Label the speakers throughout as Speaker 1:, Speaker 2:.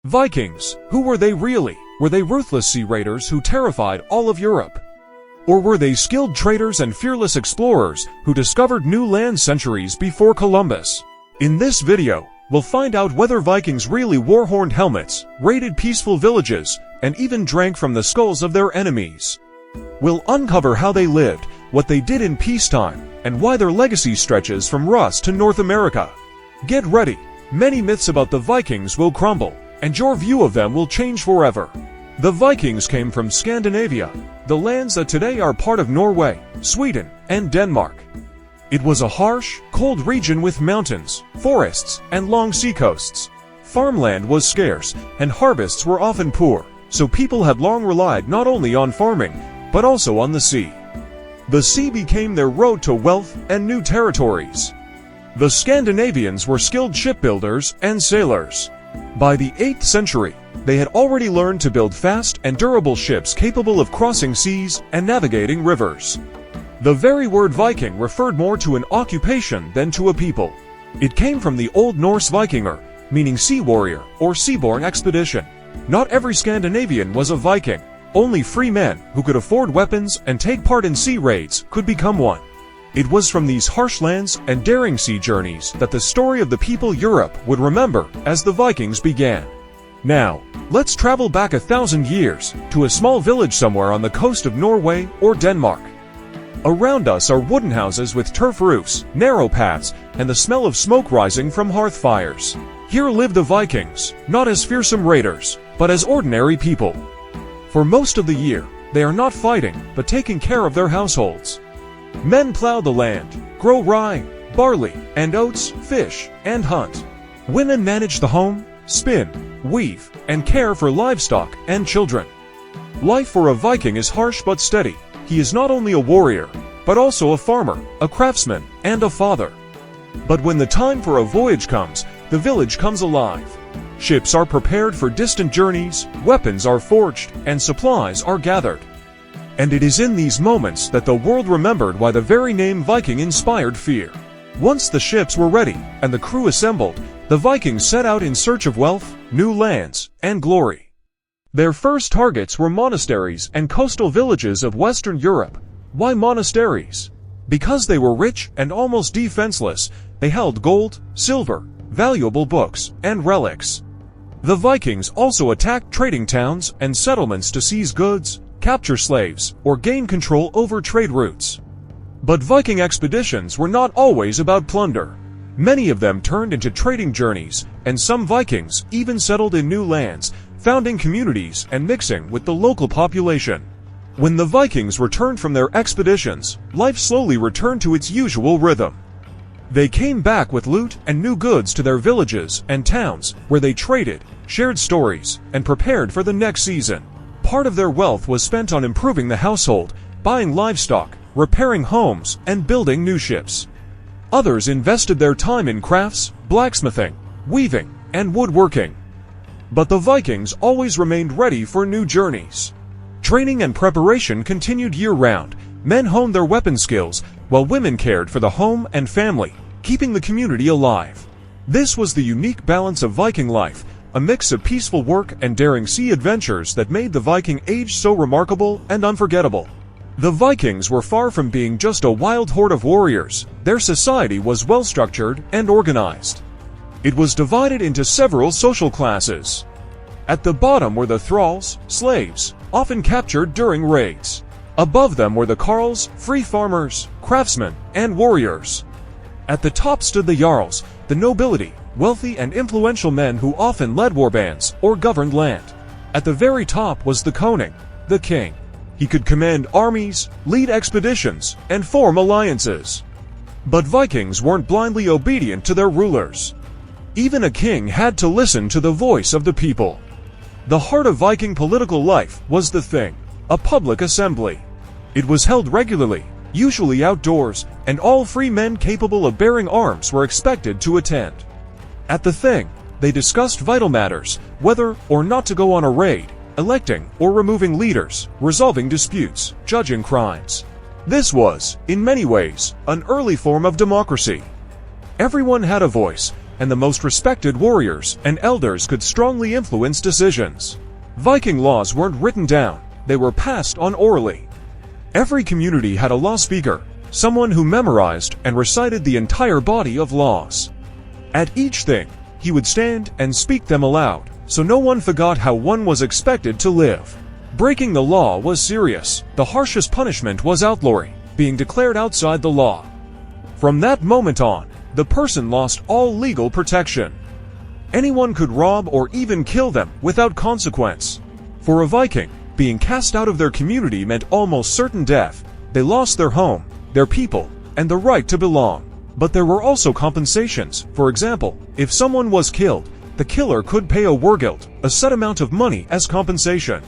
Speaker 1: Vikings, who were they really? Were they ruthless sea raiders who terrified all of Europe? Or were they skilled traders and fearless explorers who discovered new lands centuries before Columbus? In this video, we'll find out whether Vikings really wore horned helmets, raided peaceful villages, and even drank from the skulls of their enemies. We'll uncover how they lived, what they did in peacetime, and why their legacy stretches from Rus to North America. Get ready, many myths about the Vikings will crumble, and your view of them will change forever. The Vikings came from Scandinavia, the lands that today are part of Norway, Sweden, and Denmark. It was a harsh, cold region with mountains, forests, and long seacoasts. Farmland was scarce, and harvests were often poor, so people had long relied not only on farming, but also on the sea. The sea became their road to wealth and new territories. The Scandinavians were skilled shipbuilders and sailors. By the 8th century, they had already learned to build fast and durable ships capable of crossing seas and navigating rivers. The very word Viking referred more to an occupation than to a people. It came from the Old Norse Vikingur, meaning sea warrior or seaborne expedition. Not every Scandinavian was a Viking. Only free men who could afford weapons and take part in sea raids could become one. It was from these harsh lands and daring sea journeys that the story of the people Europe would remember as the Vikings began. Now, let's travel back 1,000 years to a small village somewhere on the coast of Norway or Denmark. Around us are wooden houses with turf roofs, narrow paths, and the smell of smoke rising from hearth fires. Here live the Vikings, not as fearsome raiders, but as ordinary people. For most of the year, they are not fighting, but taking care of their households. Men plow the land, grow rye, barley, and oats, fish, and hunt. Women manage the home, spin, weave, and care for livestock and children. Life for a Viking is harsh but steady. He is not only a warrior, but also a farmer, a craftsman, and a father. But when the time for a voyage comes, the village comes alive. Ships are prepared for distant journeys, weapons are forged, and supplies are gathered. And it is in these moments that the world remembered why the very name Viking inspired fear. Once the ships were ready and the crew assembled, the Vikings set out in search of wealth, new lands, and glory. Their first targets were monasteries and coastal villages of Western Europe. Why monasteries? Because they were rich and almost defenseless, they held gold, silver, valuable books, and relics. The Vikings also attacked trading towns and settlements to seize goods, capture slaves, or gain control over trade routes. But Viking expeditions were not always about plunder. Many of them turned into trading journeys, and some Vikings even settled in new lands, founding communities and mixing with the local population. When the Vikings returned from their expeditions, life slowly returned to its usual rhythm. They came back with loot and new goods to their villages and towns, where they traded, shared stories, and prepared for the next season. Part of their wealth was spent on improving the household, buying livestock, repairing homes, and building new ships. Others invested their time in crafts, blacksmithing, weaving, and woodworking. But the Vikings always remained ready for new journeys. Training and preparation continued year-round. Men honed their weapon skills, while women cared for the home and family, keeping the community alive. This was the unique balance of Viking life, a mix of peaceful work and daring sea adventures that made the Viking age so remarkable and unforgettable. The Vikings were far from being just a wild horde of warriors. Their society was well-structured and organized. It was divided into several social classes. At the bottom were the thralls, slaves, often captured during raids. Above them were the carls, free farmers, craftsmen, and warriors. At the top stood the jarls, the nobility, wealthy and influential men who often led warbands or governed land. At the very top was the koning, the king. He could command armies, lead expeditions, and form alliances. But Vikings weren't blindly obedient to their rulers. Even a king had to listen to the voice of the people. The heart of Viking political life was the Thing, a public assembly. It was held regularly, usually outdoors, and all free men capable of bearing arms were expected to attend. At the Thing, they discussed vital matters, whether or not to go on a raid, electing or removing leaders, resolving disputes, judging crimes. This was, in many ways, an early form of democracy. Everyone had a voice, and the most respected warriors and elders could strongly influence decisions. Viking laws weren't written down, they were passed on orally. Every community had a law speaker, someone who memorized and recited the entire body of laws. At each thing, he would stand and speak them aloud, so no one forgot how one was expected to live. Breaking the law was serious. The harshest punishment was outlawry, being declared outside the law. From that moment on, the person lost all legal protection. Anyone could rob or even kill them without consequence. For a Viking, being cast out of their community meant almost certain death. They lost their home, their people, and the right to belong. But there were also compensations. For example, if someone was killed, the killer could pay a wargild, a set amount of money as compensation.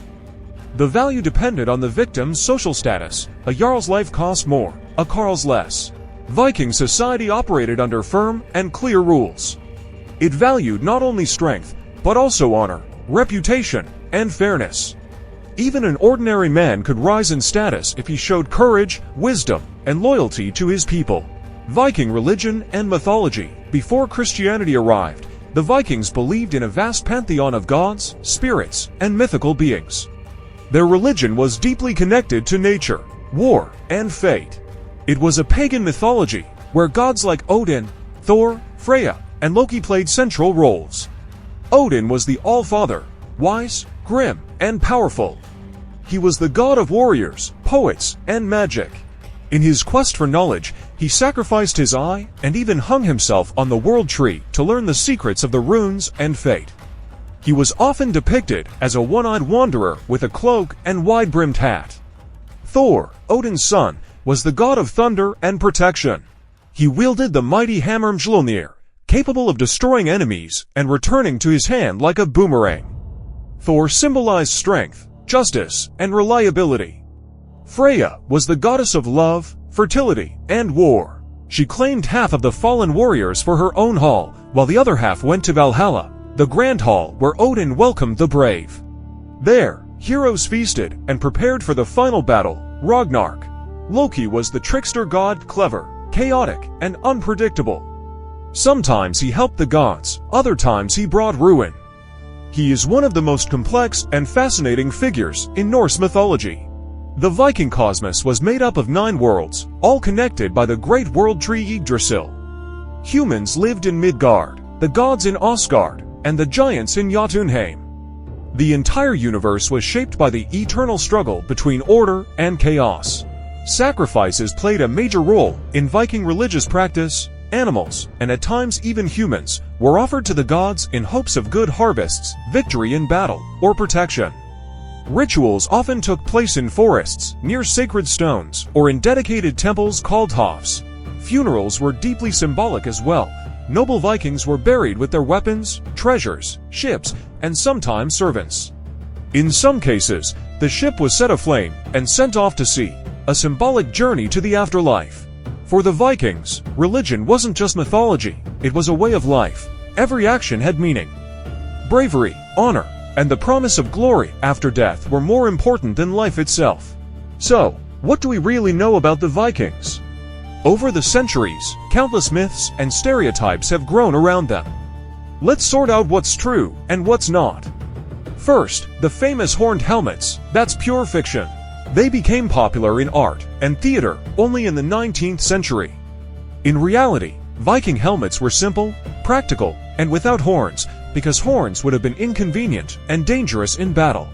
Speaker 1: The value depended on the victim's social status. A jarl's life cost more, a carl's less. Viking society operated under firm and clear rules. It valued not only strength, but also honor, reputation, and fairness. Even an ordinary man could rise in status if he showed courage, wisdom, and loyalty to his people. Viking religion and mythology. Before Christianity arrived, the Vikings believed in a vast pantheon of gods, spirits, and mythical beings. Their religion was deeply connected to nature, war, and fate. It was a pagan mythology, where gods like Odin, Thor, Freya, and Loki played central roles. Odin was the All-Father, wise, grim, and powerful. He was the god of warriors, poets, and magic. In his quest for knowledge, he sacrificed his eye and even hung himself on the world tree to learn the secrets of the runes and fate. He was often depicted as a one-eyed wanderer with a cloak and wide-brimmed hat. Thor, Odin's son, was the god of thunder and protection. He wielded the mighty hammer Mjolnir, capable of destroying enemies and returning to his hand like a boomerang. Thor symbolized strength, justice, and reliability. Freya was the goddess of love, fertility, and war. She claimed half of the fallen warriors for her own hall, while the other half went to Valhalla, the grand hall where Odin welcomed the brave. There, heroes feasted and prepared for the final battle, Ragnarok. Loki was the trickster god, clever, chaotic, and unpredictable. Sometimes he helped the gods, other times he brought ruin. He is one of the most complex and fascinating figures in Norse mythology. The Viking cosmos was made up of 9 worlds, all connected by the great world tree Yggdrasil. Humans lived in Midgard, the gods in Asgard, and the giants in Jotunheim. The entire universe was shaped by the eternal struggle between order and chaos. Sacrifices played a major role in Viking religious practice. Animals, and at times even humans, were offered to the gods in hopes of good harvests, victory in battle, or protection. Rituals often took place in forests, near sacred stones, or in dedicated temples called hofs. Funerals were deeply symbolic as well. Noble Vikings were buried with their weapons, treasures, ships, and sometimes servants. In some cases, the ship was set aflame and sent off to sea, a symbolic journey to the afterlife. For the Vikings, religion wasn't just mythology, it was a way of life. Every action had meaning. Bravery, honor, and the promise of glory after death were more important than life itself. So, what do we really know about the Vikings? Over the centuries, countless myths and stereotypes have grown around them. Let's sort out what's true and what's not. First, the famous horned helmets. That's pure fiction. They became popular in art and theater only in the 19th century. In reality, Viking helmets were simple, practical, and without horns, because horns would have been inconvenient and dangerous in battle.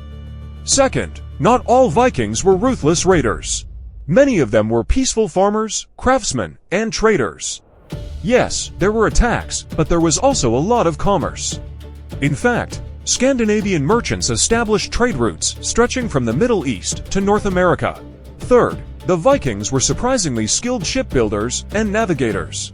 Speaker 1: Second, not all Vikings were ruthless raiders. Many of them were peaceful farmers, craftsmen, and traders. Yes, there were attacks, but there was also a lot of commerce. In fact, Scandinavian merchants established trade routes stretching from the Middle East to North America. Third, the Vikings were surprisingly skilled shipbuilders and navigators.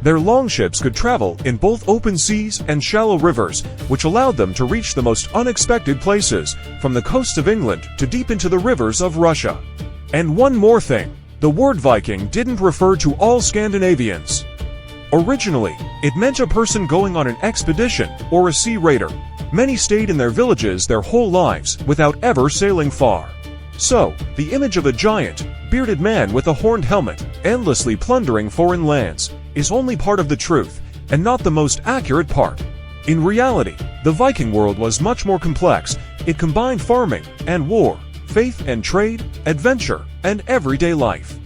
Speaker 1: Their longships could travel in both open seas and shallow rivers, which allowed them to reach the most unexpected places, from the coasts of England to deep into the rivers of Russia. And one more thing, the word Viking didn't refer to all Scandinavians. Originally, it meant a person going on an expedition or a sea raider. Many stayed in their villages their whole lives without ever sailing far. So, the image of a giant, bearded man with a horned helmet, endlessly plundering foreign lands, is only part of the truth. and not the most accurate part. In reality, the Viking world was much more complex. It combined farming and war, faith and trade, adventure, and everyday life.